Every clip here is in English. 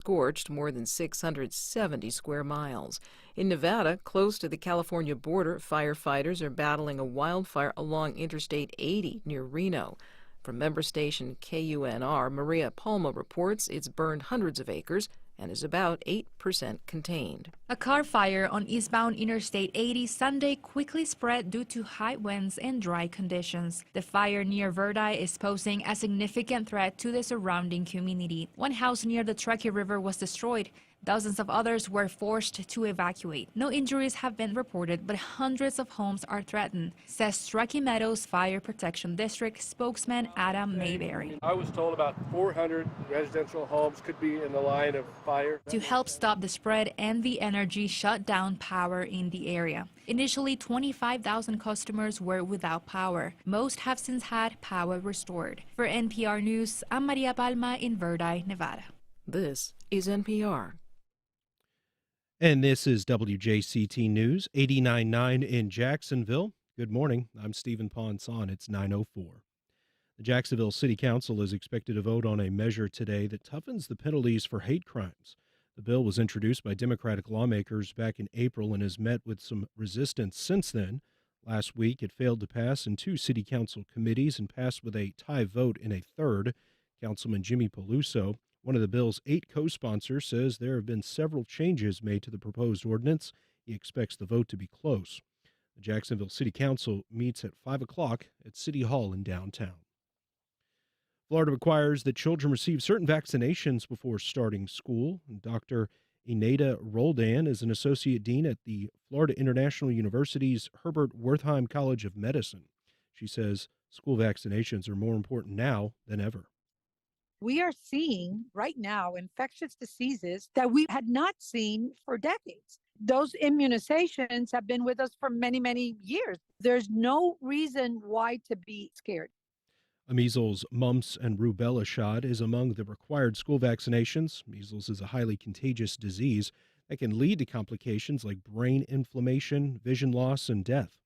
scorched more than 670 square miles. In Nevada, close to the California border, firefighters are battling a wildfire along Interstate 80 near Reno. From member station KUNR, Maria Palma reports it's burned hundreds of acres and is about 8% contained. A car fire on eastbound Interstate 80 Sunday quickly spread due to high winds and dry conditions. The fire near Verdi is posing a significant threat to the surrounding community. One house near the Truckee River was destroyed. Dozens of others were forced to evacuate. No injuries have been reported, but hundreds of homes are threatened, says Truckee Meadows Fire Protection District spokesman Adam Mayberry. I was told about 400 residential homes could be in the line of fire. To help stop the spread, NV Energy shut down power in the area. Initially, 25,000 customers were without power. Most have since had power restored. For NPR News, I'm Maria Palma in Verdi, Nevada. This is NPR. And this is WJCT News, 89.9 in Jacksonville. Good morning. I'm Stephen Ponson. It's 9:04. The Jacksonville City Council is expected to vote on a measure today that toughens the penalties for hate crimes. The bill was introduced by Democratic lawmakers back in April and has met with some resistance since then. Last week, it failed to pass in two city council committees and passed with a tie vote in a third. Councilman Jimmy Peluso, one of the bill's 8 co-sponsors, says there have been several changes made to the proposed ordinance. He expects the vote to be close. The Jacksonville City Council meets at 5 o'clock at City Hall in downtown. Florida requires that children receive certain vaccinations before starting school. Dr. Ineda Roldan is an associate dean at the Florida International University's Herbert Wertheim College of Medicine. She says school vaccinations are more important now than ever. We are seeing right now infectious diseases that we had not seen for decades. Those immunizations have been with us for many, many years. There's no reason why to be scared. A measles, mumps, and rubella shot is among the required school vaccinations. Measles is a highly contagious disease that can lead to complications like brain inflammation, vision loss, and death.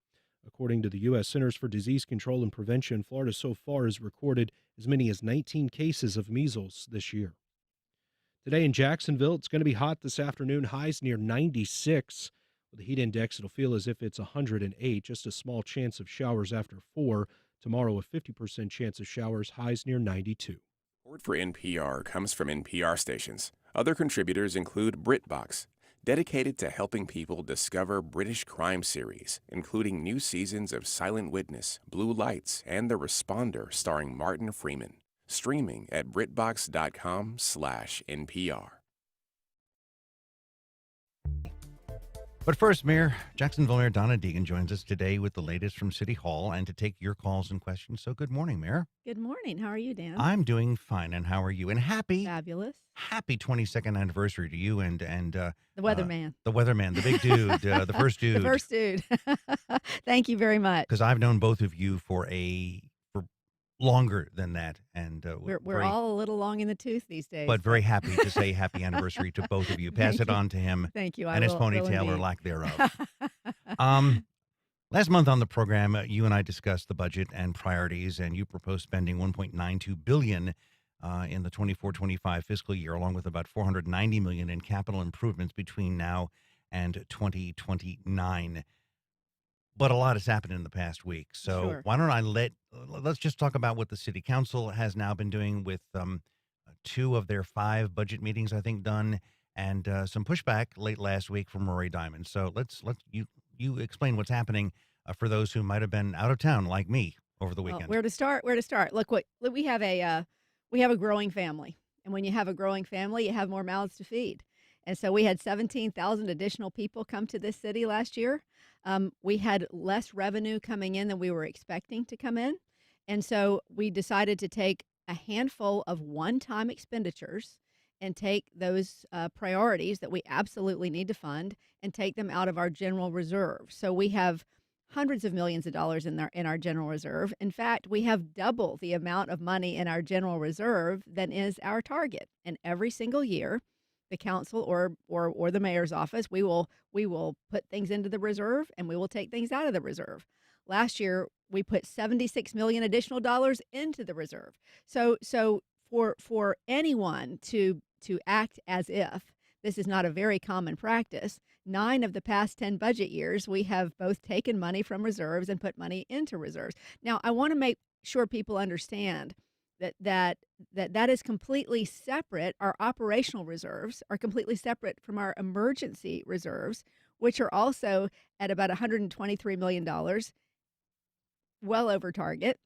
According to the U.S. Centers for Disease Control and Prevention, Florida so far has recorded as many as 19 cases of measles this year. Today in Jacksonville, it's going to be hot this afternoon, highs near 96. With the heat index, it'll feel as if it's 108, just a small chance of showers after 4. Tomorrow, a 50% chance of showers, highs near 92. Support for NPR comes from NPR stations. Other contributors include BritBox, dedicated to helping people discover British crime series, including new seasons of Silent Witness, Blue Lights, and The Responder starring Martin Freeman. Streaming at BritBox.com/NPR. But first, Jacksonville Mayor Donna Deegan joins us today with the latest from City Hall and to take your calls and questions. So good morning, Mayor. Good morning. How are you, Dan? I'm doing fine, and how are you? And Fabulous. happy 22nd anniversary to you and The weatherman. the weatherman, the big dude, the first dude. The first dude. Thank you very much. Because I've known both of you for longer than that, and We're all a little long in the tooth these days. but very happy to say happy anniversary to both of you. Pass it on to him Thank you. and his will ponytail or indeed. lack thereof. Last month on the program, you and I discussed the budget and priorities, and you proposed spending $1.92 billion in the 24-25 fiscal year, along with about $490 million in capital improvements between now and 2029. But a lot has happened in the past week, so Sure. why don't let's just talk about what the City Council has now been doing with 2 of their 5 budget meetings, I think, done, and some pushback late last week from Rory Diamond. So let's you explain what's happening for those who might have been out of town, like me, over the Well, weekend. where to start? Look, we have a growing family, and when you have a growing family, you have more mouths to feed. And so we had 17,000 additional people come to this city last year. We had less revenue coming in than we were expecting to come in. And so we decided to take a handful of one-time expenditures and take those priorities that we absolutely need to fund and take them out of our general reserve. So we have hundreds of millions of dollars in our general reserve. In fact, we have double the amount of money in our general reserve than is our target. And every single year, the council or the mayor's office, we will put things into the reserve and we will take things out of the reserve. Last year, we put $76 million additional dollars into the reserve. So for anyone to to act as if. This is not a very common practice. 9 of the past 10 budget years, we have both taken money from reserves and put money into reserves. Now, I want to make sure people understand that is completely separate. Our operational reserves are completely separate from our emergency reserves, which are also at about $123 million, well over target.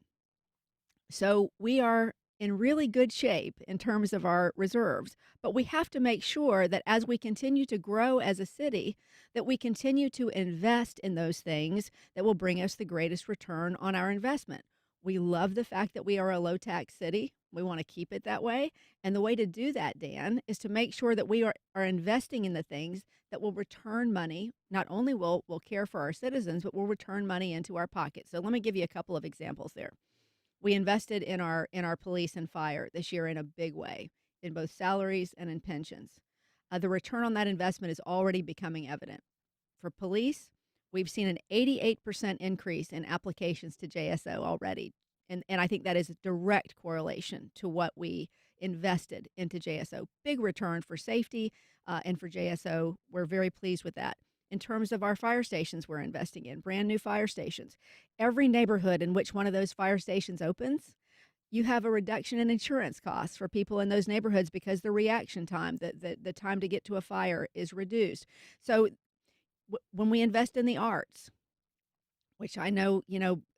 So we are in really good shape in terms of our reserves, but we have to make sure that as we continue to grow as a city, that we continue to invest in those things that will bring us the greatest return on our investment. We love the fact that we are a low-tax city. We want to keep it that way. And the way to do that, Dan, is to make sure that we are investing in the things that will return money. Not only will care for our citizens, but will return money into our pockets. So let me give you a couple of examples there. We invested in our police and fire this year in a big way, in both salaries and in pensions. The return on that investment is already becoming evident. For police, we've seen an 88% increase in applications to JSO already. And I think that is a direct correlation to what we invested into JSO. Big return for safety and for JSO. We're very pleased with that. In terms of our fire stations we're investing in, brand new fire stations. Every neighborhood in which one of those fire stations opens, you have a reduction in insurance costs for people in those neighborhoods because the reaction time, the time to get to a fire is reduced. So when we invest in the arts, which I know,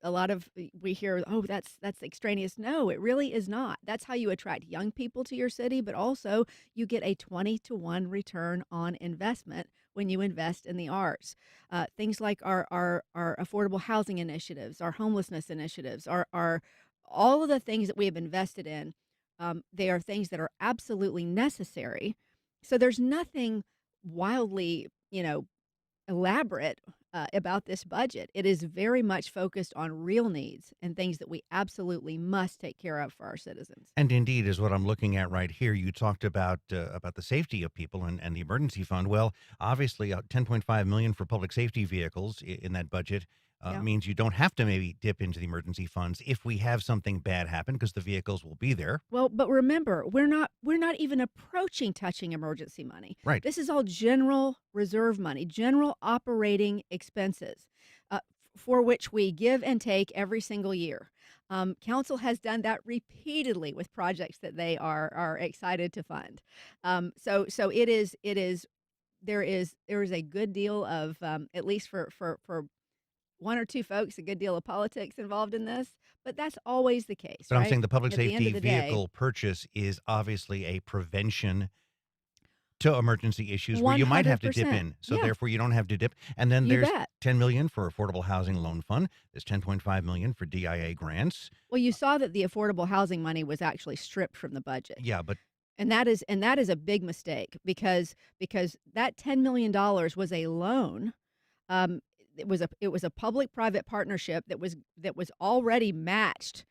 a lot of we hear, oh, that's extraneous. No, it really is not. That's how you attract young people to your city, but also you get a 20-to-1 return on investment when you invest in the arts. Things like our affordable housing initiatives, our homelessness initiatives, our all of the things that we have invested in. They are things that are absolutely necessary. So there's nothing wildly, elaborate about this budget. It is very much focused on real needs and things that we absolutely must take care of for our citizens. And indeed, is what I'm looking at right here. You talked about the safety of people and the emergency fund. Well, obviously, $10.5 million for public safety vehicles in that budget Yeah. means you don't have to maybe dip into the emergency funds if we have something bad happen, because the vehicles will be there. Well, but remember, we're not even approaching touching emergency money. Right. This is all general reserve money, general operating expenses, for which we give and take every single year. Council has done that repeatedly with projects that they are excited to fund. So it is there is a good deal of at least for one or two folks, a good deal of politics involved in this, but that's always the case. But I'm right? saying the public At the end safety of the day, vehicle purchase is obviously a prevention to emergency issues where you might have to dip 100%. in. So Yeah. therefore you don't have to dip. And then You there's bet. $10 million for Affordable Housing Loan Fund. There's $10.5 million for DIA grants. Well, you saw that the affordable housing money was actually stripped from the budget. Yeah, but And that is a big mistake because that $10 million was a loan. It was a public-private partnership that was already matched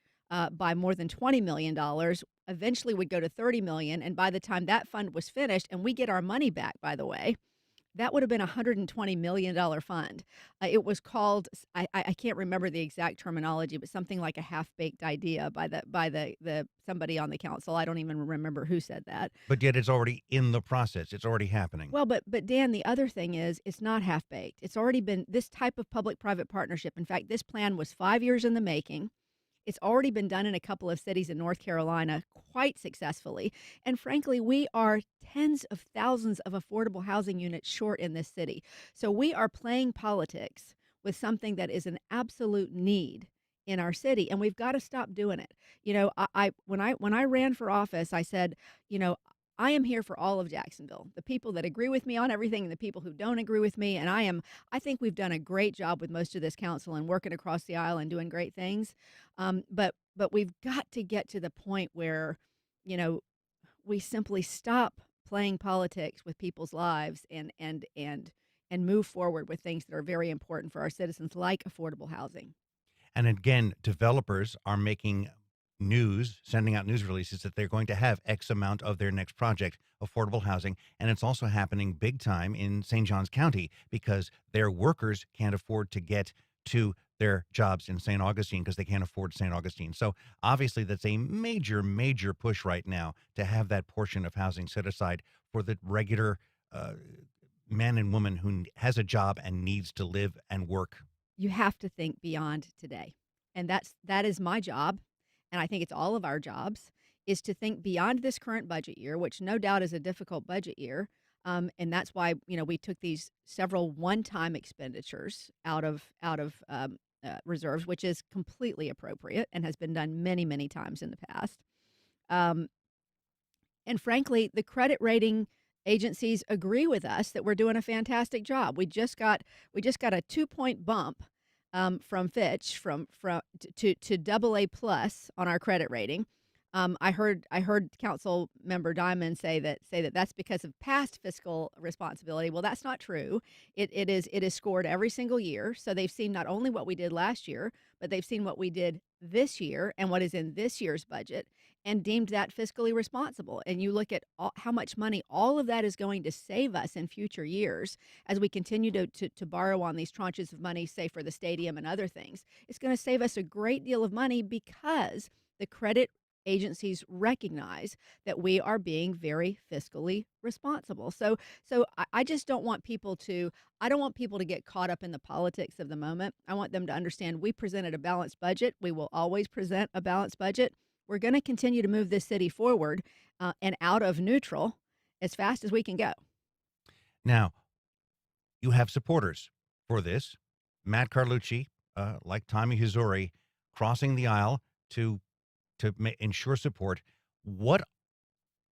by more than $20 million. Eventually would go to $30 million, and by the time that fund was finished, and we get our money back, by the way, that would have been a $120 million fund. It was called, I can't remember the exact terminology, but something like a half-baked idea by the somebody on the council. I don't even remember who said that. yet it's already in the process. It's already happening. Well, but Dan, the other thing is it's not half-baked. It's already been this type of public-private partnership. In fact, this plan was 5 years in the making. It's already been done in a couple of cities in North Carolina quite successfully. And frankly, we are tens of thousands of affordable housing units short in this city. So we are playing politics with something that is an absolute need in our city, and we've got to stop doing it. When I ran for office, I said, I am here for all of Jacksonville, the people that agree with me on everything and the people who don't agree with me. And I think we've done a great job with most of this council and working across the aisle and doing great things. But we've got to get to the point where, we simply stop playing politics with people's lives and move forward with things that are very important for our citizens, like affordable housing. And again, developers are making sending out news releases that they're going to have X amount of their next project, affordable housing. And it's also happening big time in St. Johns County because their workers can't afford to get to their jobs in St. Augustine because they can't afford St. Augustine. So obviously that's a major, major push right now to have that portion of housing set aside for the regular uh, man and woman who has a job and needs to live and work. You have to think beyond today. And that is my job, and I think it's all of our jobs, is to think beyond this current budget year, which no doubt is a difficult budget year. And that's why we took these several one-time expenditures out of reserves, which is completely appropriate and has been done many, many times in the past. Um, and frankly, the credit rating agencies agree with us that we're doing a fantastic job. We just got a 2-point bump from Fitch to double A plus on our credit rating. I heard Council Member Diamond say that that's because of past fiscal responsibility. Well, that's not true. It is scored every single year. So they've seen not only what we did last year, but they've seen what we did this year and what is in this year's budget, and deemed that fiscally responsible. And you look at how much money all of that is going to save us in future years as we continue to borrow on these tranches of money, say for the stadium and other things. It's going to save us a great deal of money because the credit agencies recognize that we are being very fiscally responsible. So I just don't want people to get caught up in the politics of the moment. I want them to understand we presented a balanced budget. We will always present a balanced budget. We're going to continue to move this city forward and out of neutral as fast as we can go. Now, you have supporters for this. Matt Carlucci, like Tommy Huzuri, crossing the aisle to ensure support. What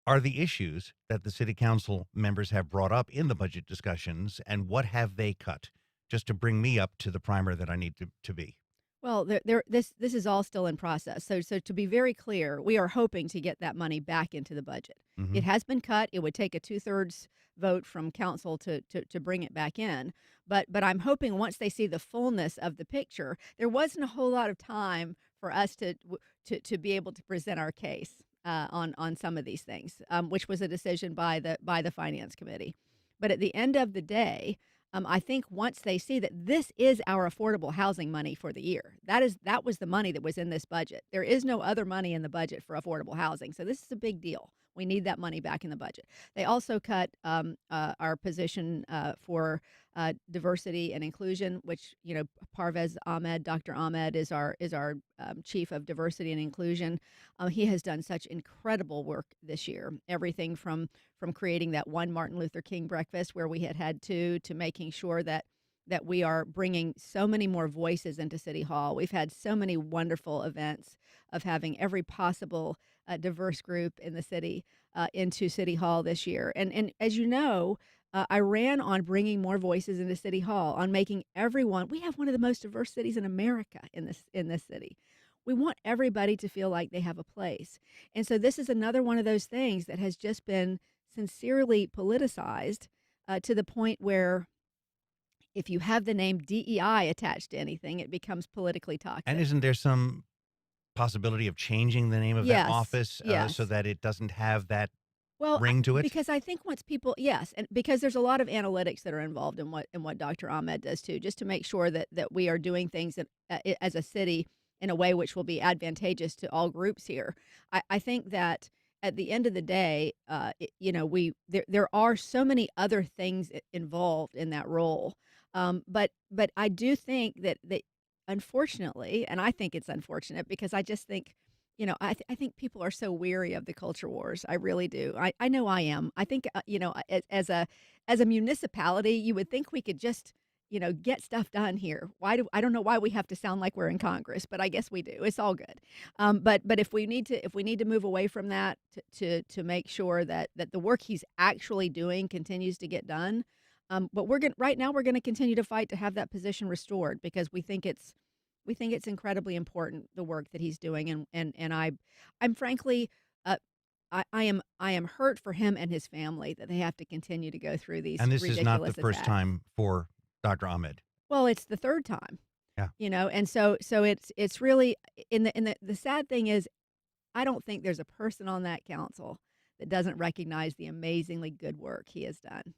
are the issues that the city council members have brought up in the budget discussions, and what have they cut, just to bring me up to the primer that I need to be? Well, this is all still in process. So to be very clear, we are hoping to get that money back into the budget. Mhm. It has been cut. It would take a 2/3 vote from council to bring it back in. But I'm hoping once they see the fullness of the picture, there wasn't a whole lot of time for us to be able to present our case on some of these things, which was a decision by the finance committee. But at the end of the day, I think once they see that this is our affordable housing money for the year, that was the money that was in this budget. There is no other money in the budget for affordable housing, so this is a big deal. We need that money back in the budget. They also cut our position for diversity and inclusion, which Parvez Ahmed, Dr. Ahmed, is our chief of diversity and inclusion. He has done such incredible work this year. Everything from creating that one Martin Luther King breakfast where we had to making sure that we are bringing so many more voices into City Hall. We've had so many wonderful events of having every possible diverse group in the city into City Hall this year. And as you know, I ran on bringing more voices into City Hall, on making everyone. We have one of the most diverse cities in America in this city. We want everybody to feel like they have a place. And so this is another one of those things that has just been sincerely politicized to the point where if you have the name DEI attached to anything, it becomes politically toxic. And isn't there some possibility of changing the name of that Yes, office yes. so that it doesn't have that Well, ring to it? because I think once people, yes, and because there's a lot of analytics that are involved in what Dr. Ahmed does too, just to make sure that we are doing things that, as a city in a way which will be advantageous to all groups here. I think that at the end of the day, there are so many other things involved in that role. But I do think that unfortunately, and I think it's unfortunate because I just think, I think people are so weary of the culture wars. I really do. I know I am. I think, as a municipality, you would think we could just, get stuff done here. I don't know why we have to sound like we're in Congress, but I guess we do. It's all good. But if we need to move away from that to make sure that the work he's actually doing continues to get done. But right now we're going to continue to fight to have that position restored because we think it's incredibly important, the work that he's doing, and I'm frankly I am hurt for him and his family that they have to continue to go through these And this ridiculous is not the first attacks. time for Dr. Ahmed. Well, it's the third time. Yeah. And so it's really the sad thing is I don't think there's a person on that council that doesn't recognize the amazingly good work he has done.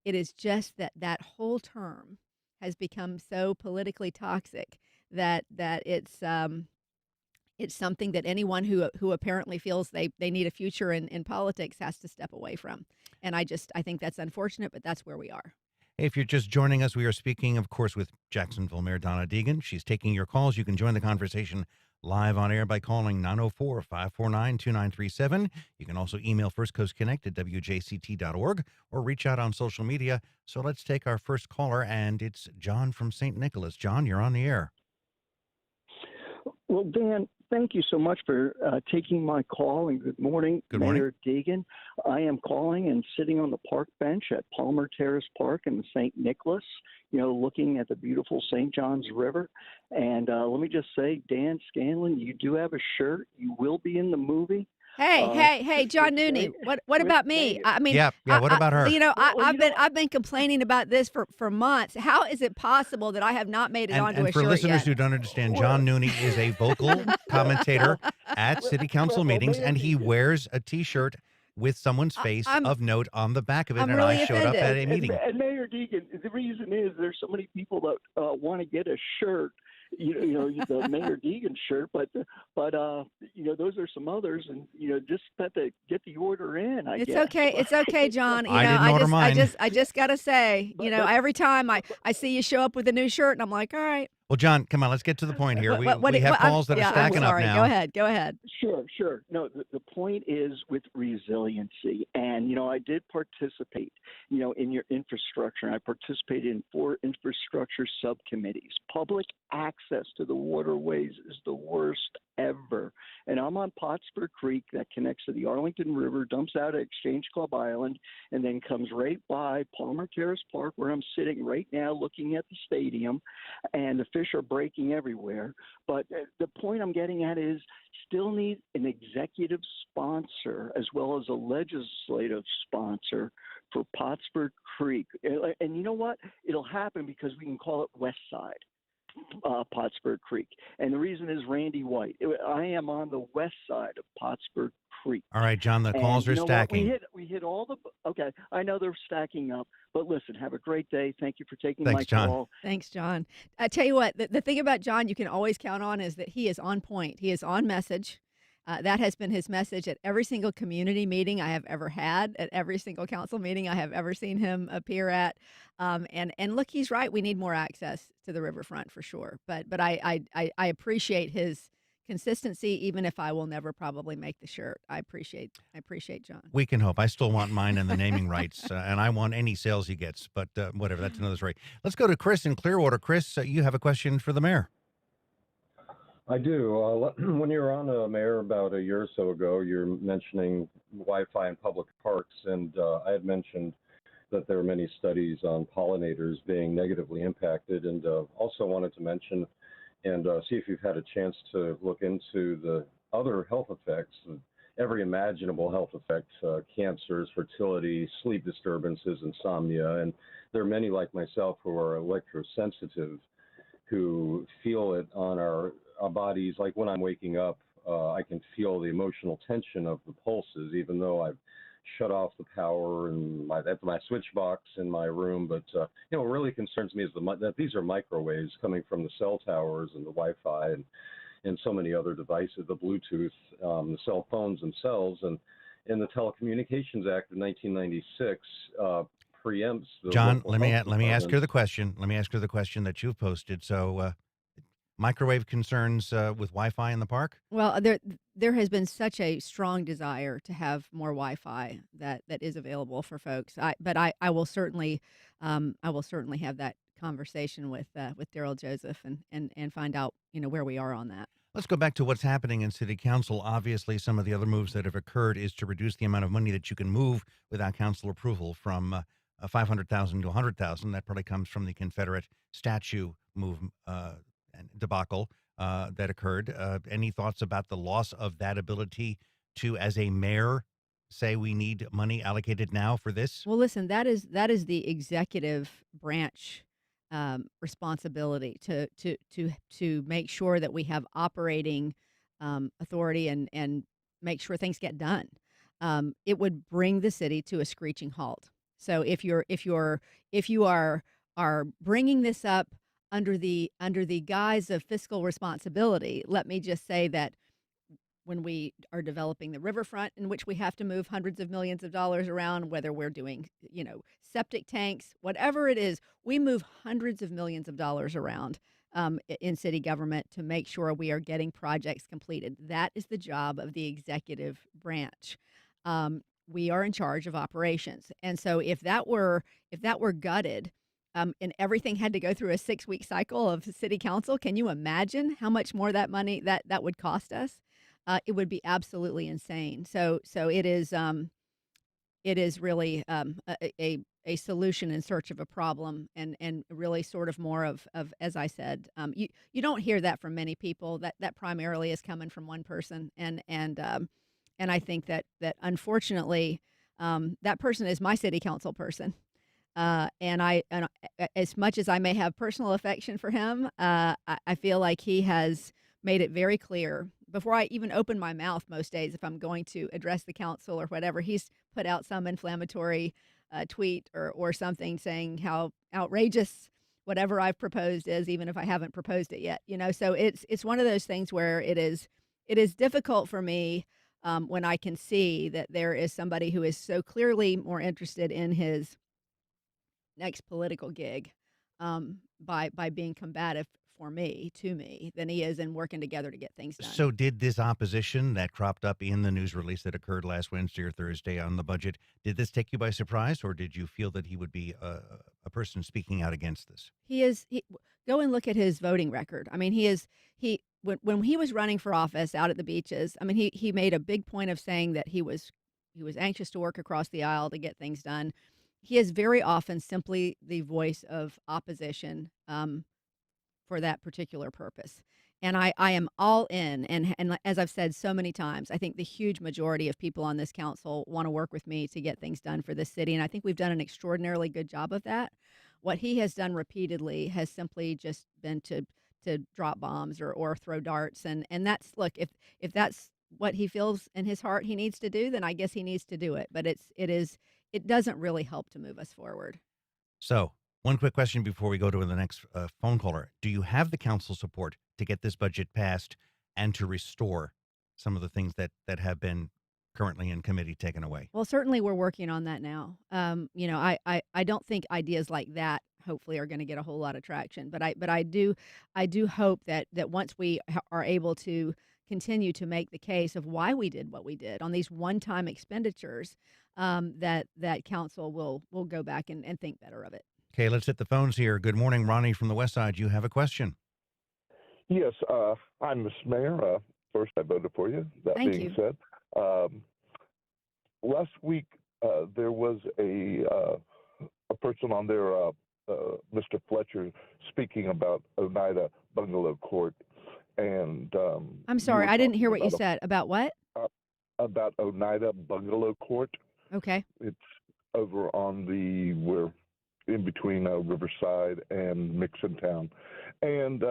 It is just that whole term has become so politically toxic that it's something that anyone who apparently feels they need a future in politics has to step away from. And I think that's unfortunate, but that's where we are. If you're just joining us, we are speaking, of course, with Jacksonville Mayor Donna Deegan. She's taking your calls. You can join the conversation live on air by calling 904-549-2937. You can also email First Coast Connect at wjct.org or reach out on social media. So let's take our first caller, and it's John from St. Nicholas. John, you're on the air. Well, Dan, thank you so much for taking my call, and good morning, Good morning. Mayor Deegan. I am calling and sitting on the park bench at Palmer Terrace Park in St. Nicholas, looking at the beautiful St. Johns River. And let me just say, Dan Scanlon, you do have a shirt. You will be in the movie. Hey, John Nooney. What about me? I mean, Yeah. What about her? I've been complaining about this for months. How is it possible that I have not made it onto a And for shirt listeners yet? who don't understand, John Nooney is a vocal commentator at city council meetings, and he wears a T-shirt with someone's face of note on the back of it. I'm And really I showed up at offended. a meeting. And Mayor Deegan, the reason is there's so many people that want to get a shirt, the Mayor Deegan shirt, but those are some others, and just have to get the order in. I It's guess. okay. It's okay, John. I didn't order mine. I just gotta say, But- every time I see you show up with a new shirt, and I'm like, all right. Well, John, come on, let's get to the point here. We have I'm calls that are stacking sorry. up now. Go ahead. Sure. No, the point is with resiliency. And, I did participate, in your infrastructure. And I participated in 4 infrastructure subcommittees. Public access to the waterways is the worst ever. And I'm on Pottsburg Creek that connects to the Arlington River, dumps out at Exchange Club Island, and then comes right by Palmer Terrace Park, where I'm sitting right now looking at the stadium. And the fish are breaking everywhere. But the point I'm getting at is still need an executive sponsor as well as a legislative sponsor for Pottsburg Creek. And you know what? It'll happen because we can call it West Side. Pottsburg Creek. And the reason is Randy White. I am on the west side of Pottsburg Creek. All right, John, the calls are stacking. We hit all the okay. I know they're stacking up, but listen, have a great day. Thank you for taking Thanks, my John. call. Thanks, John. I tell you what, the thing about John you can always count on is that he is on point. He is on message. That has been his message at every single community meeting I have ever had, at every single council meeting I have ever seen him appear at. And look, he's right. We need more access to the riverfront for sure. But I appreciate his consistency, even if I will never probably make the shirt. I appreciate John. We can hope. I still want mine and the naming rights, and I want any sales he gets. But whatever, that's another story. Let's go to Chris in Clearwater. Chris, you have a question for the mayor. I do. When you were on, Mayor, about a year or so ago, you're mentioning Wi-Fi in public parks, and I had mentioned that there are many studies on pollinators being negatively impacted, and also wanted to mention and see if you've had a chance to look into the other health effects, every imaginable health effect, cancers, fertility, sleep disturbances, insomnia, and there are many like myself who are electrosensitive who feel it on our bodies. Like when I'm waking up, I can feel the emotional tension of the pulses, even though I've shut off the power and my switch box in my room. But what really concerns me is that these are microwaves coming from the cell towers and the Wi-Fi and so many other devices, the Bluetooth, the cell phones themselves, and in the Telecommunications Act of 1996 preempts the John, local let me health ask her the departments. question. Let me ask her the question that you've posted. So, microwave concerns with Wi-Fi in the park? Well, there has been such a strong desire to have more Wi-Fi that is available for folks. But I will certainly have that conversation with Daryl Joseph and find out where we are on that. Let's go back to what's happening in City Council. Obviously, some of the other moves that have occurred is to reduce the amount of money that you can move without council approval from $500,000 to $100,000. That probably comes from the Confederate statue move and debacle that occurred. Any thoughts about the loss of that ability to, as a mayor, say we need money allocated now for this? Well, listen, that is the executive branch responsibility to make sure that we have operating authority and make sure things get done. It would bring the city to a screeching halt. So if you are bringing this up under the guise of fiscal responsibility, let me just say that when we are developing the riverfront, in which we have to move hundreds of millions of dollars around, whether we're doing, septic tanks, whatever it is, we move hundreds of millions of dollars around in city government to make sure we are getting projects completed. That is the job of the executive branch. We are in charge of operations, and so if that were gutted. And everything had to go through a 6-week cycle of city council. Can you imagine how much more that money that would cost us? It would be absolutely insane. So it is really a solution in search of a problem, and really sort of more of as I said, you don't hear that from many people. That primarily is coming from one person, and I think that unfortunately that person is my city council person. And as much as I may have personal affection for him, I feel like he has made it very clear before I even open my mouth most days, if I'm going to address the council or whatever, he's put out some inflammatory tweet or something saying how outrageous whatever I've proposed is, even if I haven't proposed it yet. So it's one of those things where it is difficult for me when I can see that there is somebody who is so clearly more interested in his next political gig by being combative to me than he is in working together to get things done. So did this opposition that cropped up in the news release that occurred last Wednesday or Thursday on the budget, did this take you by surprise, or did you feel that he would be a person speaking out against this? Go and look at his voting record. I mean, when he was running for office out at the beaches, I mean, he made a big point of saying that he was anxious to work across the aisle to get things done. He is very often simply the voice of opposition for that particular purpose. And I am all in. And as I've said so many times, I think the huge majority of people on this council want to work with me to get things done for this city. And I think we've done an extraordinarily good job of that. What he has done repeatedly has simply just been to drop bombs or throw darts. And that's, look, if that's what he feels in his heart he needs to do, then I guess he needs to do it. But it doesn't really help to move us forward. So, one quick question before we go to the next phone caller. Do you have the council support to get this budget passed and to restore some of the things that have been currently in committee taken away? Well, certainly we're working on that now. I don't think ideas like that hopefully are going to get a whole lot of traction, but I do hope that once we are able to continue to make the case of why we did what we did on these one-time expenditures, that council will go back and think better of it. Okay, let's hit the phones here. Good morning, Ronnie from the West Side. You have a question. Yes, I'm Ms. Mayor. First, I voted for you. That Thank being you. said, last week there was a person on there, Mr. Fletcher, speaking about Oneida Bungalow Court, and I'm sorry, I didn't hear what you said. About what? About Oneida Bungalow Court. Okay. It's over on we're in between Riverside and Mixontown, and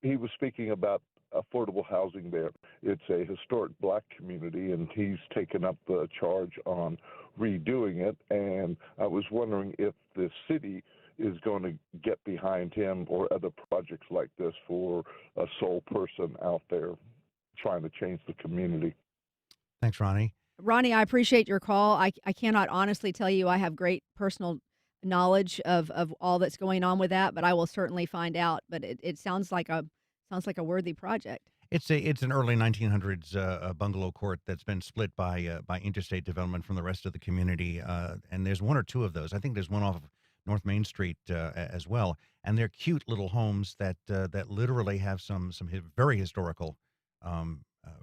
he was speaking about affordable housing there. It's a historic Black community, and he's taken up the charge on redoing it. And I was wondering if the city is going to get behind him or other projects like this for a sole person out there trying to change the community. Thanks, Ronnie. Ronnie, I appreciate your call. I cannot honestly tell you I have great personal knowledge of all that's going on with that, but I will certainly find out. But it sounds like a worthy project. It's an early 1900s bungalow court that's been split by interstate development from the rest of the community, and there's one or two of those. I think there's one off of North Main Street as well, and they're cute little homes that literally have some very historical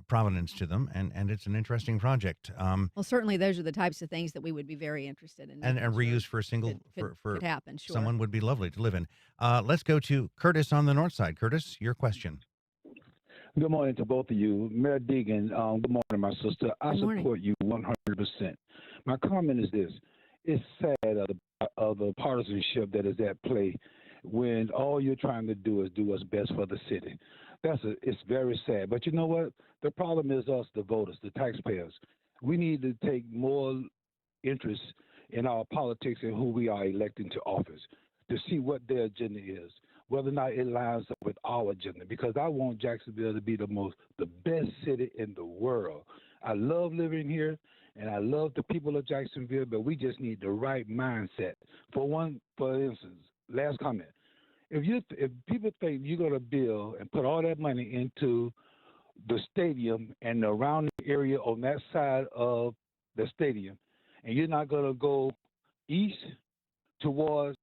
provenance to them, and it's an interesting project. Well, certainly those are the types of things that we would be very interested in. And reuse for a single could happen. Sure. Someone would be lovely to live in. Let's go to Curtis on the north side. Curtis, your question. Good morning to both of you. Mayor Deegan, good morning, my sister. I support you 100%. My comment is this. It's sad of the partisanship that is at play when all you're trying to do is do what's best for the city. It's very sad. But you know what? The problem is us, the voters, the taxpayers. We need to take more interest in our politics and who we are electing to office. to see what their agenda is, whether or not it lines up with our agenda. Because I want Jacksonville to be the best city in the world. I love living here, and I love the people of Jacksonville, but we just need the right mindset. For instance, last comment. If people think you're going to build and put all that money into the stadium and the surrounding area on that side of the stadium, and you're not going to go east towards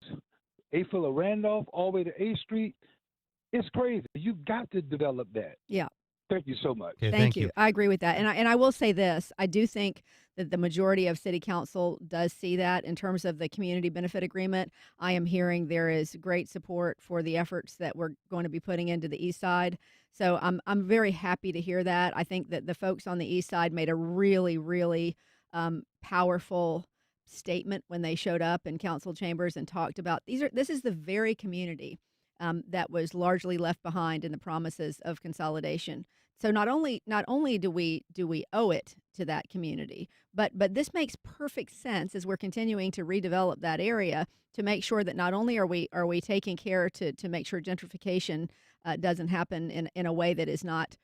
Ayfield Randolph all the way to 8th Street, it's crazy. You got to develop that. Yeah. Thank you so much. Okay, Thank you. I agree with that. And I will say this. I do think that the majority of city council does see that in terms of the community benefit agreement. I am hearing there is great support for the efforts that we're going to be putting into the east side. So I'm very happy to hear that. I think that the folks on the east side made a really, really powerful statement when they showed up in council chambers and talked about this is the very community that was largely left behind in the promises of consolidation. So not only do we owe it to that community, but this makes perfect sense as we're continuing to redevelop that area to make sure that not only are we taking care to make sure gentrification doesn't happen in a way that is not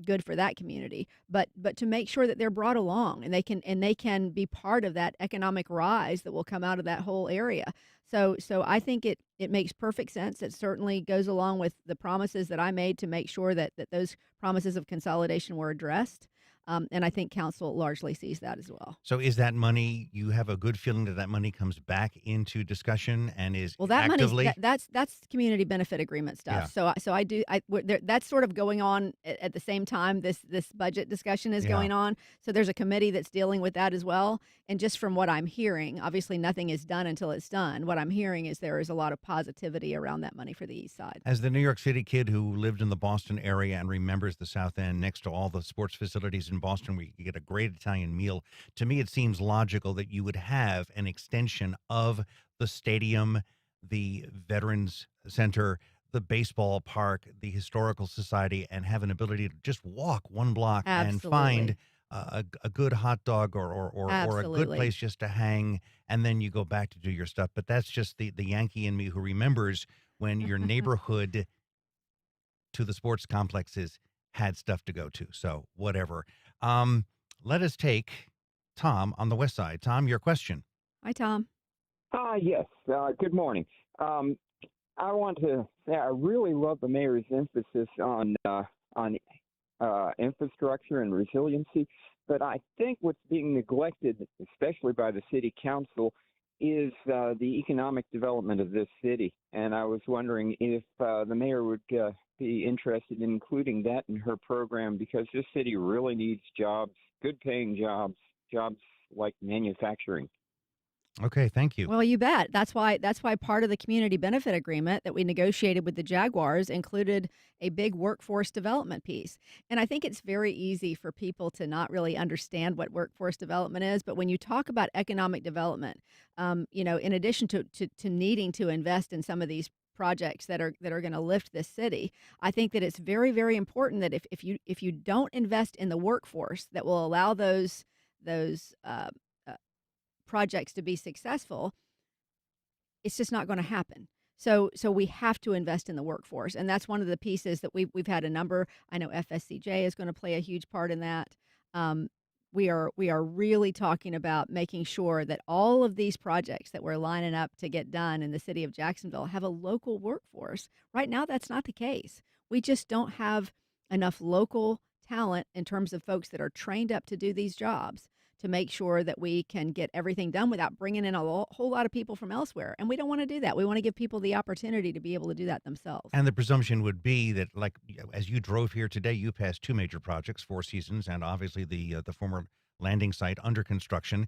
good for that community, but to make sure that they're brought along and they can be part of that economic rise that will come out of that whole area. So I think it makes perfect sense. It certainly goes along with the promises that I made to make sure that those promises of consolidation were addressed. And I think council largely sees that as well. So is that money, you have a good feeling that money comes back into discussion and is that actively? That's community benefit agreement stuff. Yeah. So that's sort of going on at the same time this budget discussion is going on. So there's a committee that's dealing with that as well. And just from what I'm hearing, obviously nothing is done until it's done. What I'm hearing is there is a lot of positivity around that money for the east side. As the New York City kid who lived in the Boston area and remembers the South End next to all the sports facilities in Boston where you get a great Italian meal, to me it seems logical that you would have an extension of the stadium, the Veterans Center, the baseball park, the Historical Society, and have an ability to just walk one block and find a good hot dog or a good place just to hang, and then you go back to do your stuff. But that's just the Yankee in me who remembers when your neighborhood to the sports complexes had stuff to go to. So whatever. Let us take Tom on the west side. Tom, your question. Hi, Tom. Yes. Good morning. I want to say I really love the mayor's emphasis on infrastructure and resiliency, but I think what's being neglected, especially by the city council, is the economic development of this city. And I was wondering if the mayor would be interested in including that in her program, because this city really needs jobs, good paying jobs like manufacturing. Okay, thank you. Well, you bet. That's why part of the community benefit agreement that we negotiated with the Jaguars included a big workforce development piece. And I think it's very easy for people to not really understand what workforce development is. But when you talk about economic development, in addition to needing to invest in some of these projects that are going to lift this city, I think that it's very, very important that if you don't invest in the workforce that will allow those projects to be successful, it's just not going to happen. So we have to invest in the workforce, and that's one of the pieces that we've had a number. I know FSCJ is going to play a huge part in that. We are really talking about making sure that all of these projects that we're lining up to get done in the city of Jacksonville have a local workforce. Right now, that's not the case. We just don't have enough local talent in terms of folks that are trained up to do these jobs to make sure that we can get everything done without bringing in a whole lot of people from elsewhere. And we don't want to do that. We want to give people the opportunity to be able to do that themselves. And the presumption would be that, like, as you drove here today, you passed two major projects, Four Seasons, and obviously the former landing site under construction.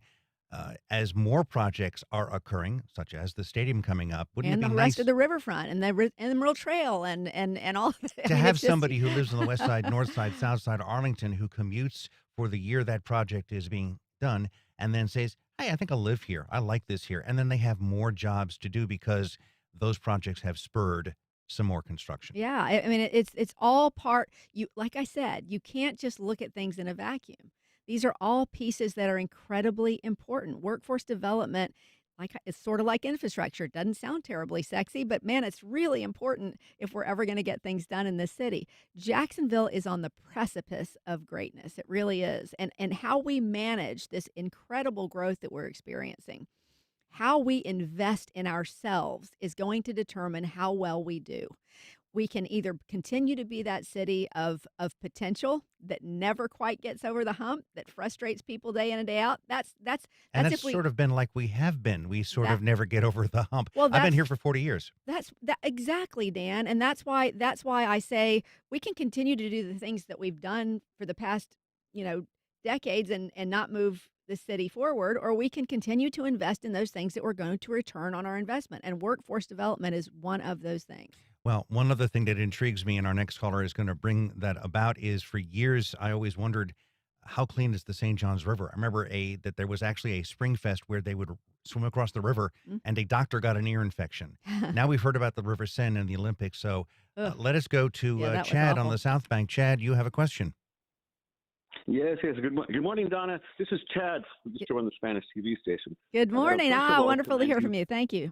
As more projects are occurring, such as the stadium coming up, wouldn't it be the nice rest of the riverfront and the Emerald Trail and all of it. to have somebody who lives on the west side, north side, south side, Arlington, who commutes for the year that project is being done, and then says, hey, I think I'll live here. I like this here. And then they have more jobs to do because those projects have spurred some more construction. Yeah, I mean, it's all part. Like I said, you can't just look at things in a vacuum. These are all pieces that are incredibly important. Workforce development it's sort of like infrastructure. It doesn't sound terribly sexy, but man, it's really important if we're ever going to get things done in this city. Jacksonville is on the precipice of greatness. It really is. And how we manage this incredible growth that we're experiencing, how we invest in ourselves is going to determine how well we do. We can either continue to be that city of potential that never quite gets over the hump, that frustrates people day in and day out. That's And that's if we sort of been like we have been. We sort that of never get over the hump. well I've been that's here for 40 years. that exactly, Dan, and that's why I say we can continue to do the things that we've done for the past, decades and not move the city forward, or we can continue to invest in those things that we're going to return on our investment. And workforce development is one of those things. Well, one other thing that intrigues me, and our next caller is going to bring that about, is for years I always wondered how clean is the St. Johns River. I remember that there was actually a spring fest where they would swim across the river, and a doctor got an ear infection. Now we've heard about the River Seine and the Olympics, so let us go to Yeah, that was Chad on awful. the South Bank. Chad, you have a question. Yes. Good morning, Donna. This is Chad. I used to run the Spanish TV station. Good morning. First of all, Wonderful to hear commend from you. Thank you.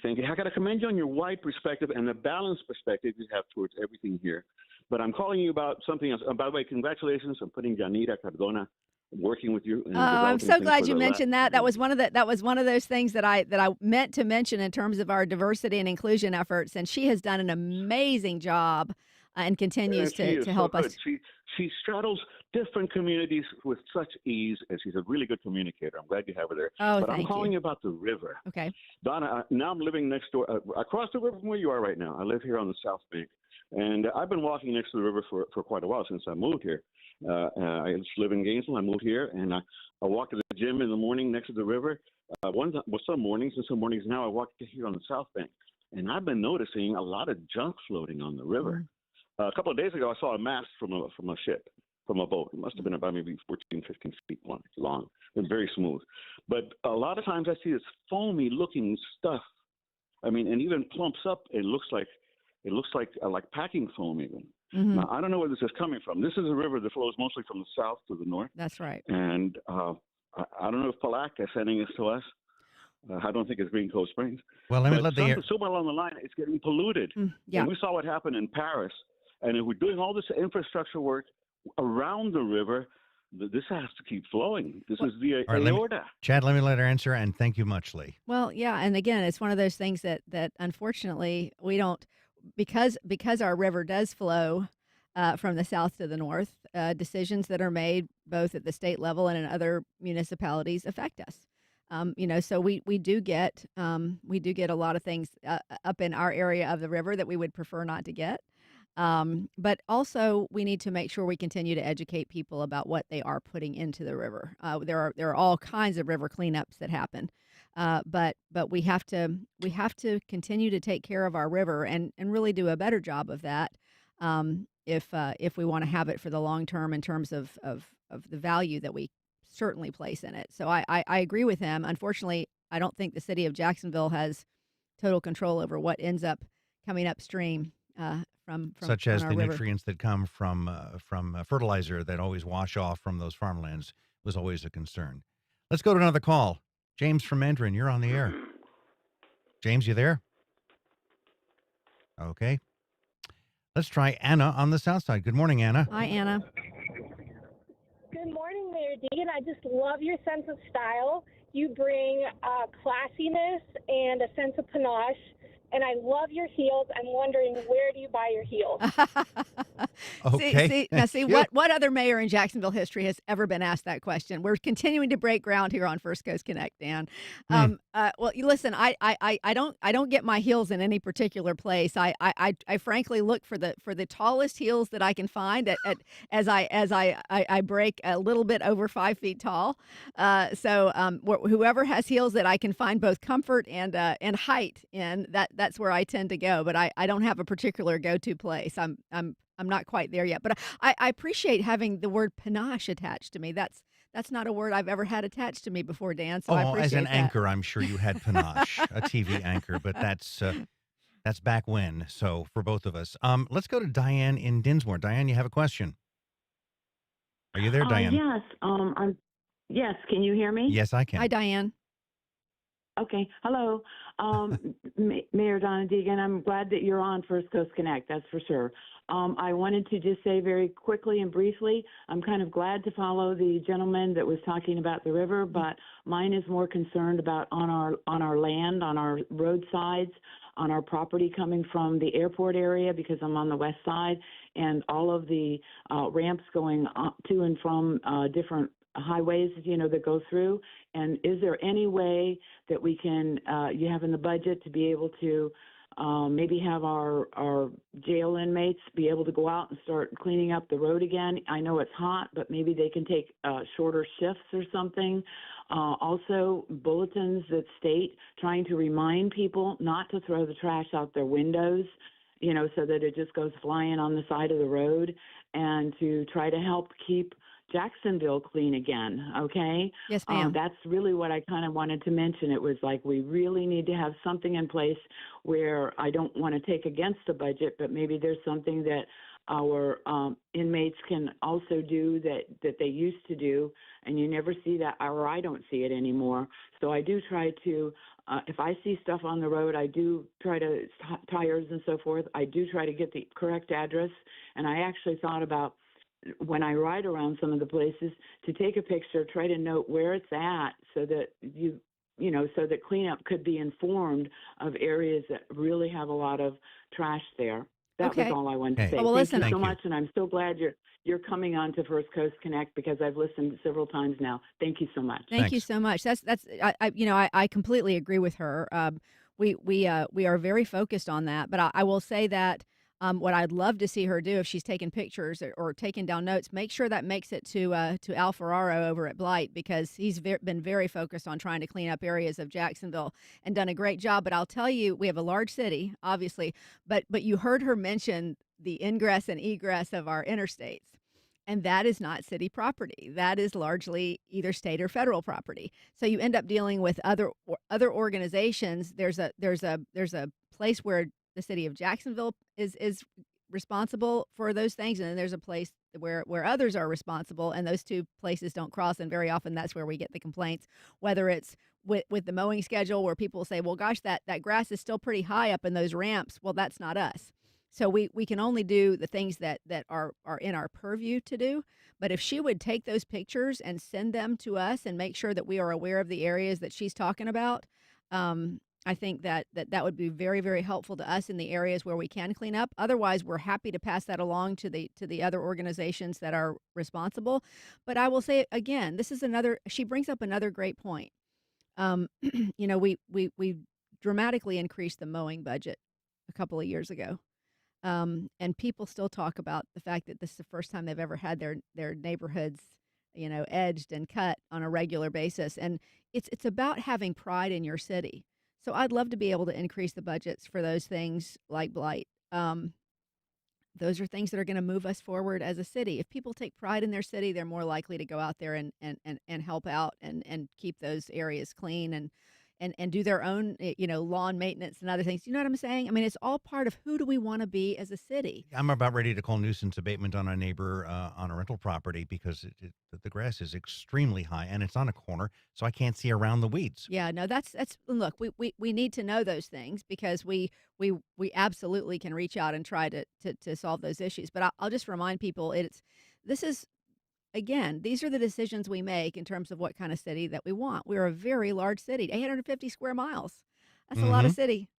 Thank you. I got to commend you on your wide perspective and the balanced perspective you have towards everything here. But I'm calling you about something else. By the way, congratulations on putting Janita Cardona working with you. And I'm developing so things glad for you the mentioned last- that. That was one of those things that I meant to mention in terms of our diversity and inclusion efforts, and she has done an amazing job and continues And she is to help so us. good. She straddles different communities with such ease, and she's a really good communicator. I'm glad you have her there. Oh, but I'm thank calling you. you about the river. Okay. Donna, now I'm living next door, across the river from where you are right now. I live here on the South Bank. And I've been walking next to the river for quite a while since I moved here. I used to live in Gainesville. I moved here, and I walk to the gym in the morning next to the river. Some mornings, and some mornings now I walk here on the South Bank. And I've been noticing a lot of junk floating on the river. A couple of days ago, I saw a mast from a ship, from a boat. It must have been about maybe 14, 15 feet long. It's very smooth. But a lot of times I see this foamy-looking stuff. I mean, and even plumps up. It looks like packing foam even. Mhm. Now, I don't know where this is coming from. This is a river that flows mostly from the south to the north. That's right. And I don't know if Palac is sending this to us. I don't think it's Green Cove Springs. Well, let me But let the somewhere along the line, it's getting polluted. Yeah. And we saw what happened in Paris. And if we're doing all this infrastructure work around the river, this has to keep flowing. This is the All right, aorta. Chad, let me let her answer, and thank you much, Lee. Well, yeah, and again, it's one of those things that unfortunately we don't, because our river does flow from the south to the north. Decisions that are made both at the state level and in other municipalities affect us. So we do get a lot of things up in our area of the river that we would prefer not to get. But also we need to make sure we continue to educate people about what they are putting into the river. There are all kinds of river cleanups that happen. But we have to continue to take care of our river and really do a better job of that. If we want to have it for the long term in terms of the value that we certainly place in it. So I agree with him. Unfortunately, I don't think the city of Jacksonville has total control over what ends up coming upstream from Such as our the river. nutrients that come from fertilizer that always wash off from those farmlands was always a concern. Let's go to another call. James from Mandarin, you're on the air. James, you there? Okay. Let's try Anna on the south side. Good morning, Anna. Hi, Anna. Good morning, Mayor Deegan. I just love your sense of style. You bring classiness and a sense of panache, and I love your heels. I'm wondering, where do you buy your heels? Okay. See, what other mayor in Jacksonville history has ever been asked that question? We're continuing to break ground here on First Coast Connect, Dan. Well, you listen. I don't get my heels in any particular place. I frankly look for the tallest heels that I can find as I break a little bit over 5 feet tall. Whoever has heels that I can find both comfort and height in, that's where I tend to go. But I don't have a particular go-to place. I'm not quite there yet, but I appreciate having the word panache attached to me. That's not a word I've ever had attached to me before, Dan. So I appreciate as an that. anchor, I'm sure you had panache, a TV anchor, but that's back when. So for both of us, let's go to Diane in Dinsmore. Diane, you have a question? Are you there, Diane? Yes. Yes. Can you hear me? Yes, I can. Hi, Diane. Okay. Hello, Mayor Donna Deegan. I'm glad that you're on First Coast Connect. That's for sure. I wanted to just say very quickly and briefly, I'm kind of glad to follow the gentleman that was talking about the river, but mine is more concerned about on our land, on our roadsides, on our property coming from the airport area, because I'm on the west side, and all of the ramps going to and from different highways, that go through. And is there any way that we can, you have in the budget to be able to maybe have our jail inmates be able to go out and start cleaning up the road again? I know it's hot, but maybe they can take shorter shifts or something. Also, bulletins that state trying to remind people not to throw the trash out their windows, so that it just goes flying on the side of the road, and to try to help keep Jacksonville clean again, okay? Yes, ma'am. That's really what I kind of wanted to mention. It was like we really need to have something in place where I don't want to take against the budget, but maybe there's something that our inmates can also do that they used to do, and you never see that, or I don't see it anymore. So I do try to, if I see stuff on the road, I do try to, tires and so forth, I do try to get the correct address, and I actually thought about, when I ride around some of the places, to take a picture, try to note where it's at, so that so that cleanup could be informed of areas that really have a lot of trash there. That was all I wanted to say. Well, listen, Thank you so much, and I'm so glad you're coming on to First Coast Connect, because I've listened several times now. Thank you so much. Thank you so much. That's I completely agree with her. We are very focused on that, but I will say that what I'd love to see her do, if she's taking pictures or taking down notes, make sure that makes it to Al Ferraro over at Blight, because he's been very focused on trying to clean up areas of Jacksonville and done a great job. But I'll tell you, we have a large city, obviously, but you heard her mention the ingress and egress of our interstates. And that is not city property. That is largely either state or federal property. So you end up dealing with other organizations. There's a place where the city of Jacksonville is responsible for those things, and then there's a place where others are responsible, and those two places don't cross. And very often that's where we get the complaints, whether it's with the mowing schedule, where people say, well, gosh, that grass is still pretty high up in those ramps. Well, that's not us. So we can only do the things that are in our purview to do. But if she would take those pictures and send them to us and make sure that we are aware of the areas that she's talking about, I think that would be very, very helpful to us in the areas where we can clean up. Otherwise, we're happy to pass that along to the other organizations that are responsible. But I will say again, she brings up another great point. We dramatically increased the mowing budget a couple of years ago. And people still talk about the fact that this is the first time they've ever had their neighborhoods, edged and cut on a regular basis. And it's about having pride in your city. So I'd love to be able to increase the budgets for those things like Blight. Those are things that are going to move us forward as a city. If people take pride in their city, they're more likely to go out there and help out and keep those areas clean and do their own, lawn maintenance and other things. You know what I'm saying? I mean, it's all part of who do we want to be as a city. I'm about ready to call nuisance abatement on a neighbor on a rental property because the grass is extremely high and it's on a corner, so I can't see around the weeds. Yeah, no, that's look, we need to know those things, because we absolutely can reach out and try to solve those issues. But I'll just remind people, again, these are the decisions we make in terms of what kind of city that we want. We're a very large city, 850 square miles. That's a lot of city.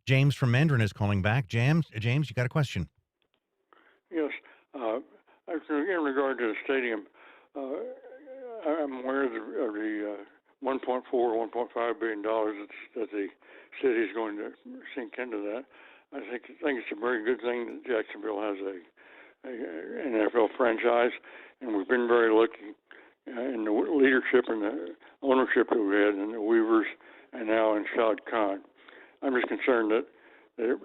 James from Mandarin is calling back. James, you got a question? Yes. In regard to the stadium, I'm aware of the $1.4 or $1.5 billion that the city is going to sink into that. I think it's a very good thing that Jacksonville has an NFL franchise, and we've been very lucky in the leadership and the ownership that we had in the Weavers and now in Shad Khan. I'm just concerned that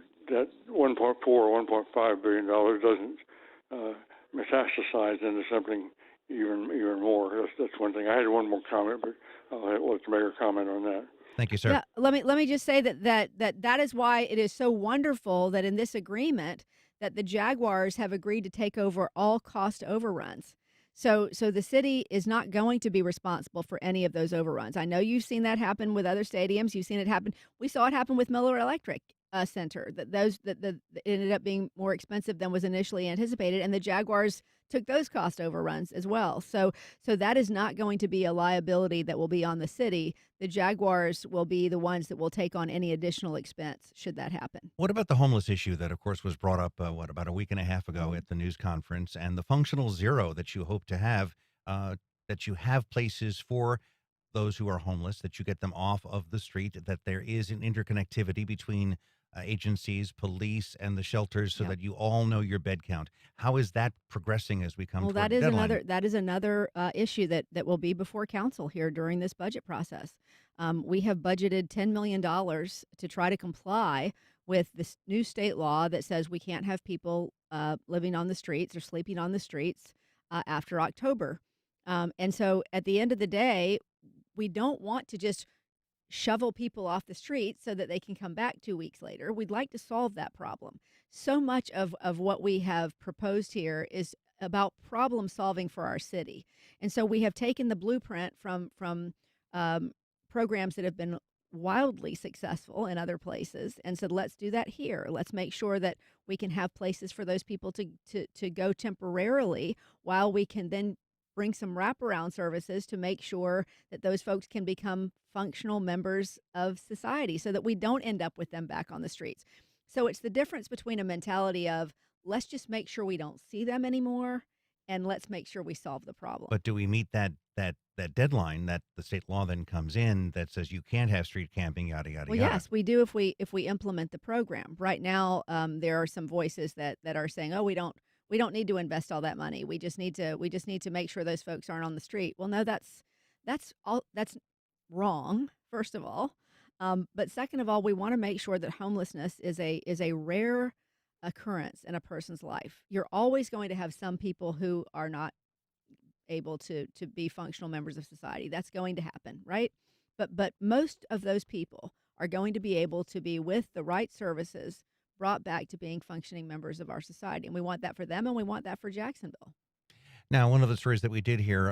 $1.4 or $1.5 billion doesn't metastasize into something even more. That's one thing. I had one more comment, but I'll let the mayor comment on that. Thank you, sir. Yeah, let me just say that is why it is so wonderful that in this agreement that the Jaguars have agreed to take over all cost overruns. So the city is not going to be responsible for any of those overruns. I know you've seen that happen with other stadiums. You've seen it happen. We saw it happen with Miller Electric Center. That ended up being more expensive than was initially anticipated, and the Jaguars took those cost overruns as well. So that is not going to be a liability that will be on the city. The Jaguars will be the ones that will take on any additional expense should that happen. What about the homeless issue that, of course, was brought up, about a week and a half ago at the news conference, and the functional zero that you hope to have, that you have places for those who are homeless, that you get them off of the street, that there is an interconnectivity between agencies, police, and the shelters so that you all know your bed count. How is that progressing as we come Well, toward that the is deadline? another issue that will be before council here during this budget process. We have budgeted $10 million to try to comply with this new state law that says we can't have people living on the streets or sleeping on the streets after October. And so at the end of the day, we don't want to just shovel people off the streets so that they can come back 2 weeks later. We'd like to solve that problem. So much of what we have proposed here is about problem solving for our city. And so we have taken the blueprint from programs that have been wildly successful in other places and said, let's do that here. Let's make sure that we can have places for those people to go temporarily while we can then bring some wraparound services to make sure that those folks can become functional members of society so that we don't end up with them back on the streets. So it's the difference between a mentality of let's just make sure we don't see them anymore and let's make sure we solve the problem. But do we meet that deadline that the state law then comes in that says you can't have street camping, yada yada Well, yada? yes, we do if we implement the program. Right now, there are some voices that are saying, "Oh, we don't need to invest all that money. We just need to make sure those folks aren't on the street." Well, no, that's wrong. First of all, but second of all, we want to make sure that homelessness is a rare occurrence in a person's life. You're always going to have some people who are not able to be functional members of society. That's going to happen, right? But most of those people are going to be able to be with the right services brought back to being functioning members of our society. And we want that for them, and we want that for Jacksonville. Now, one of the stories that we did here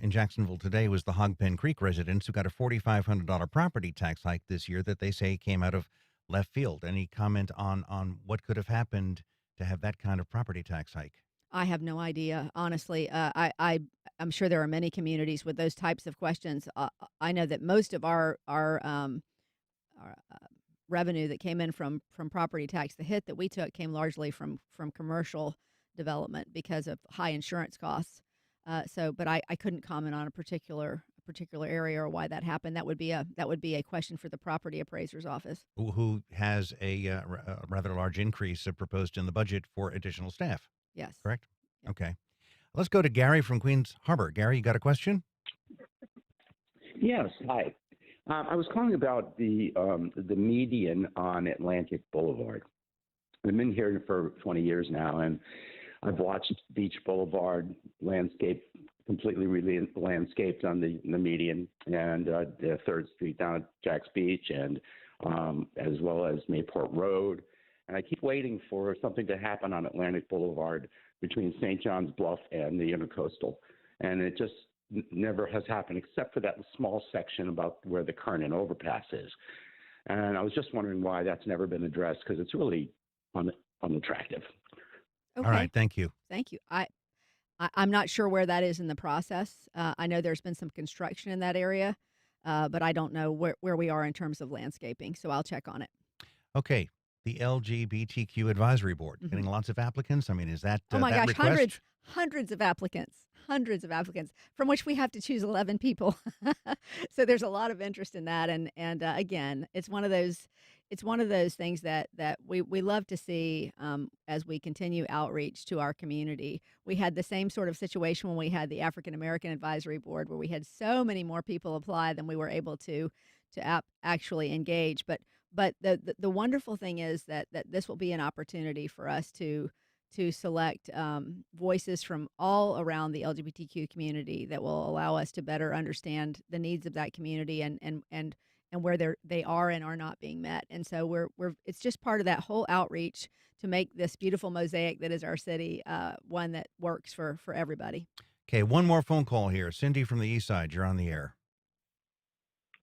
in Jacksonville today was the Hogpen Creek residents who got a $4,500 property tax hike this year that they say came out of left field. Any comment on what could have happened to have that kind of property tax hike? I have no idea, honestly. I'm sure there are many communities with those types of questions. I know that most of our revenue that came in from property tax, the hit that we took came largely from commercial development because of high insurance costs. But I couldn't comment on a particular area or why that happened. That would be a question for the property appraiser's office. Who has a rather large increase proposed in the budget for additional staff? Yes. Correct? Okay. Let's go to Gary from Queens Harbor. Gary, you got a question? Yes. Hi. I was calling about the median on Atlantic Boulevard. I've been here for 20 years now, and I've watched Beach Boulevard completely landscaped on the median, and the 3rd Street down at Jack's Beach, and as well as Mayport Road. And I keep waiting for something to happen on Atlantic Boulevard between St. John's Bluff and the Intercoastal. And it just never has happened except for that small section about where the Kernan overpass is. And I was just wondering why that's never been addressed, because it's really unattractive. Okay. All right. Thank you. Thank you. I'm not sure where that is in the process. I know there's been some construction in that area, but I don't know where we are in terms of landscaping. So I'll check on it. Okay. The LGBTQ Advisory Board getting lots of applicants. I mean, is that Oh my that gosh, request? hundreds of applicants, from which we have to choose 11 people. So there's a lot of interest in that, and again, it's one of those things that we love to see as we continue outreach to our community. We had the same sort of situation when we had the African American Advisory Board, where we had so many more people apply than we were able to actually engage. But the wonderful thing is that this will be an opportunity for us to select voices from all around the LGBTQ community that will allow us to better understand the needs of that community and where they are and are not being met. And so it's just part of that whole outreach to make this beautiful mosaic that is our city one that works for everybody. Okay, one more phone call here. Cindy from the East Side, you're on the air.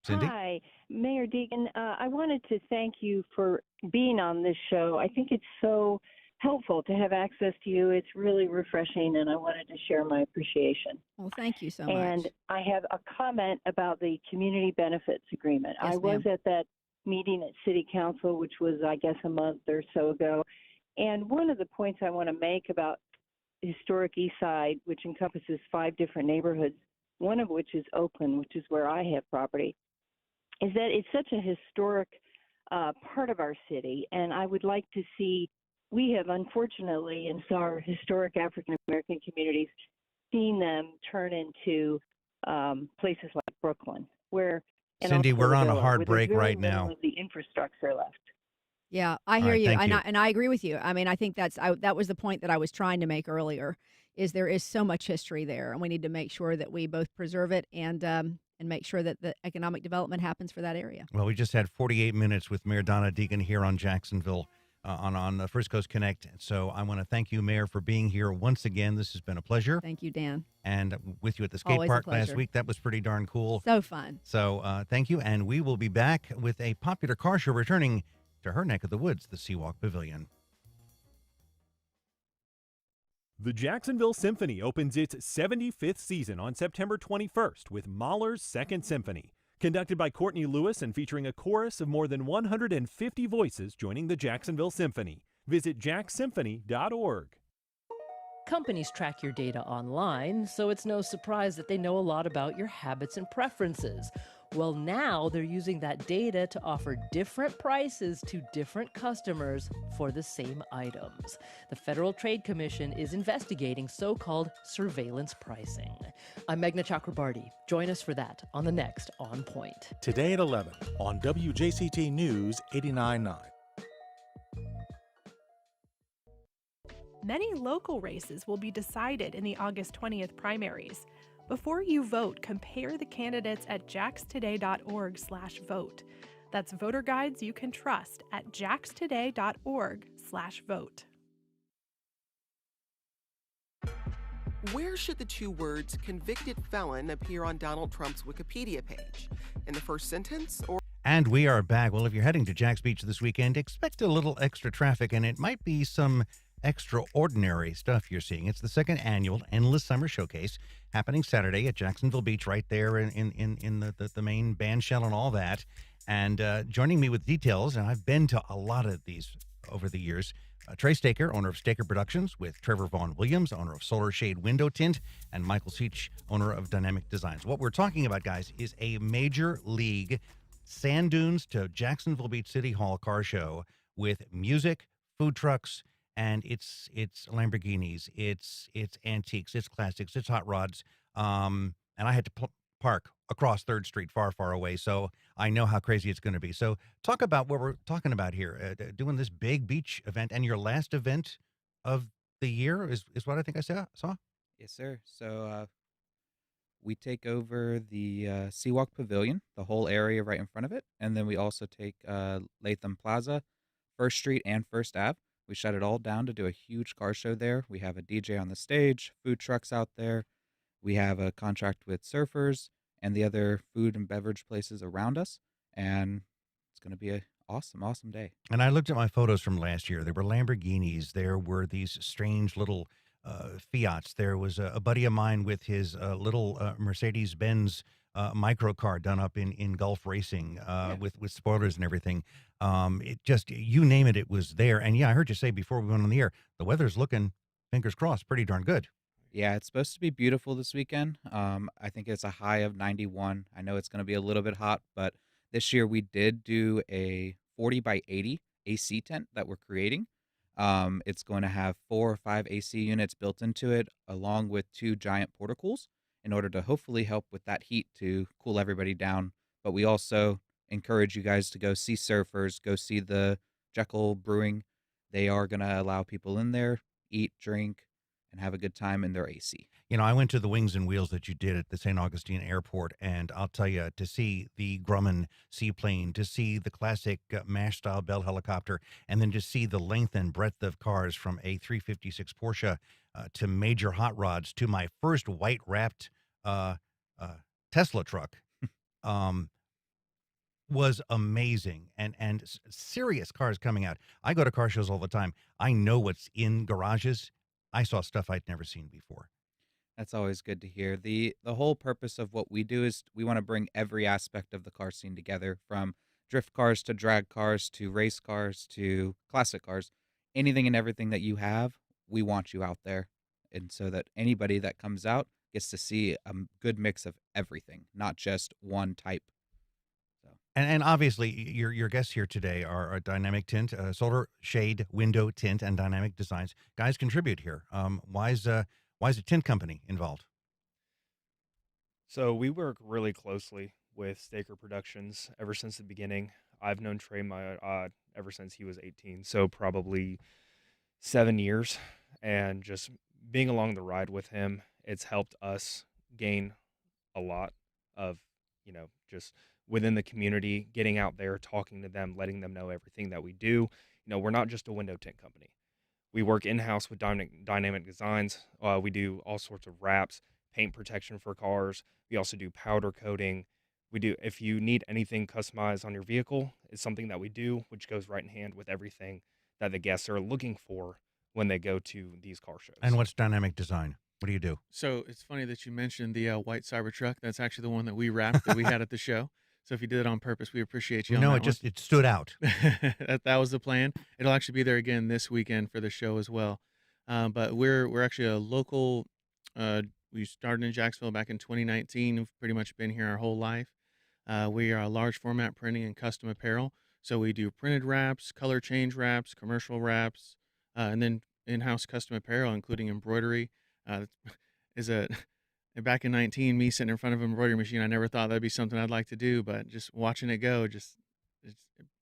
Cindy? Hi, Mayor Deegan. I wanted to thank you for being on this show. I think it's so helpful to have access to you. It's really refreshing, and I wanted to share my appreciation. Well, thank you so much. And I have a comment about the community benefits agreement. Yes, I was ma'am. at that meeting at City Council, which was, I guess, a month or so ago. And one of the points I want to make about historic East Side, which encompasses 5 different neighborhoods, one of which is Oakland, which is where I have property, is that it's such a historic part of our city. And I would like to see, we have unfortunately in our historic African American communities seen them turn into places like Brooklyn, where and Cindy, also we're on a Villa, hard where there's break very right little now. of the infrastructure left. Yeah, I All hear right, you, thank and you. I agree with you. I mean, I think that was the point that I was trying to make earlier. Is there is so much history there, and we need to make sure that we both preserve it and make sure that the economic development happens for that area. Well, we just had 48 minutes with Mayor Donna Deegan here on Jacksonville on First Coast Connect. So I want to thank you, Mayor, for being here once again. This has been a pleasure. Thank you, Dan. And with you at the skate Always a park last pleasure. week. That was pretty darn cool. So fun. So thank you. And we will be back with a popular car show returning to her neck of the woods, the Siech Pavilion. The Jacksonville Symphony opens its 75th season on September 21st with Mahler's Second Symphony, conducted by Courtney Lewis and featuring a chorus of more than 150 voices joining the Jacksonville Symphony. Visit jacksymphony.org. Companies track your data online, so it's no surprise that they know a lot about your habits and preferences. Well, now they're using that data to offer different prices to different customers for the same items. The Federal Trade Commission is investigating so-called surveillance pricing. I'm Meghna Chakrabarty. Join us for that on the next On Point. Today at 11 on WJCT News 89.9. Many local races will be decided in the August 20th primaries. Before you vote, compare the candidates at jaxtoday.org/vote. That's voter guides you can trust at jaxtoday.org/vote. Where should the 2 words convicted felon appear on Donald Trump's Wikipedia page? In the first sentence or? And we are back. Well, if you're heading to Jack's Beach this weekend, expect a little extra traffic, and it might be some extraordinary stuff you're seeing. It's the 2nd annual Endless Summer Showcase happening Saturday at Jacksonville Beach, right there in the main band shell and all that. And joining me with details, and I've been to a lot of these over the years, Trey Staker, owner of Staker Productions, with Trevor Vaughn Williams, owner of Solar Shade Window Tint, and Michael Siech, owner of Dynamic Designs. What we're talking about, guys, is a major league Sand Dunes to Jacksonville Beach City Hall car show with music, food trucks, and it's Lamborghinis, it's antiques, it's classics, it's hot rods. And I had to park across 3rd Street, far, far away, so I know how crazy it's going to be. So talk about what we're talking about here, doing this big beach event, and your last event of the year is what I think I saw? Yes, sir. So we take over the Siech Pavilion, the whole area right in front of it, and then we also take Latham Plaza, 1st Street, and 1st Ave. We shut it all down to do a huge car show there. We have a DJ on the stage, food trucks out there. We have a contract with surfers and the other food and beverage places around us. And it's going to be an awesome, awesome day. And I looked at my photos from last year. There were Lamborghinis. There were these strange little Fiats. There was a buddy of mine with his little Mercedes-Benz microcar done up in Gulf Racing with spoilers and everything. It just, you name it, it was there. And yeah, I heard you say before we went on the air, the weather's looking, fingers crossed, pretty darn good. Yeah, it's supposed to be beautiful this weekend. I think it's a high of 91. I know it's going to be a little bit hot, but this year we did do a 40 by 80 AC tent that we're creating. It's going to have 4 or 5 AC units built into it, along with 2 giant portacools, in order to hopefully help with that heat to cool everybody down. But we also encourage you guys to go see surfers, go see the Jekyll Brewing. They are going to allow people in there, eat, drink, and have a good time in their AC. You know, I went to the Wings and Wheels that you did at the St. Augustine Airport, and I'll tell you, to see the Grumman seaplane, to see the classic MASH-style Bell helicopter, and then just see the length and breadth of cars from a 356 Porsche to major hot rods to my first white wrapped Tesla truck was amazing, and serious cars coming out. I go to car shows all the time. I know what's in garages. I saw stuff I'd never seen before. That's always good to hear. The whole purpose of what we do is we want to bring every aspect of the car scene together, from drift cars to drag cars to race cars to classic cars. Anything and everything that you have, we want you out there. And so that anybody that comes out gets to see a good mix of everything, not just one type. And obviously, your guests here today are Dynamic Tint, solar shade window tint, and Dynamic Designs. Guys contribute here. Why is a tint company involved? So we work really closely with Staker Productions ever since the beginning. I've known Trey ever since he was 18, so probably 7 years. And just being along the ride with him, it's helped us gain a lot of, just within the community, getting out there, talking to them, letting them know everything that we do. We're not just a window tint company. We work in-house with dynamic designs. We do all sorts of wraps, paint protection for cars. We also do powder coating. If you need anything customized on your vehicle, it's something that we do, which goes right in hand with everything that the guests are looking for when they go to these car shows. And what's Dynamic Design? What do you do? So it's funny that you mentioned the white Cybertruck. That's actually the one that we wrapped that we had at the show. So if you did it on purpose, we appreciate you. No, on that it stood out. that was the plan. It'll actually be there again this weekend for the show as well. But we're actually a local. We started in Jacksonville back in 2019. We've pretty much been here our whole life. We are a large format printing and custom apparel. So we do printed wraps, color change wraps, commercial wraps, and then in-house custom apparel, including embroidery. Back in 19, me sitting in front of an embroidery machine, I never thought that'd be something I'd like to do, but just watching it go, it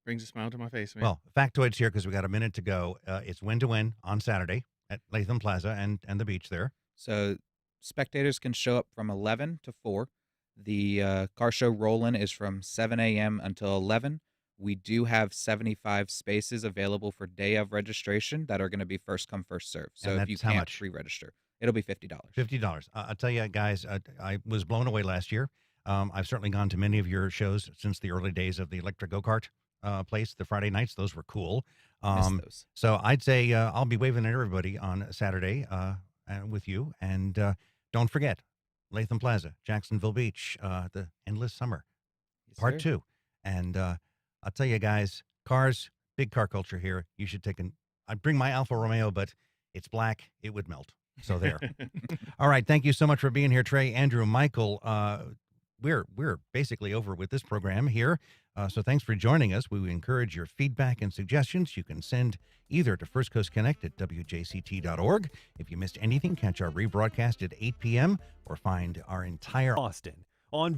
brings a smile to my face, man. Well, factoids here, because we got a minute to go. It's win to win on Saturday at Latham Plaza and the beach there. So spectators can show up from 11 to 4. The car show roll-in is from 7 a.m. until 11. We do have 75 spaces available for day of registration that are going to be first come, first serve. So And if you that's how can't much? pre-register, it'll be $50. $50. I'll tell you, guys, I was blown away last year. I've certainly gone to many of your shows since the early days of the electric go-kart place, the Friday nights. Those were cool. Miss those. So I'd say I'll be waving at everybody on Saturday with you. And don't forget, Latham Plaza, Jacksonville Beach, the Endless Summer, Part sir. 2. And I'll tell you, guys, cars, big car culture here. You should I'd bring my Alfa Romeo, but it's black. It would melt. So there. All right. Thank you so much for being here, Trey, Andrew, Michael. We're basically over with this program here. So thanks for joining us. We encourage your feedback and suggestions. You can send either to First Coast Connect at WJCT.org. If you missed anything, catch our rebroadcast at 8 p.m. or find our entire Austin on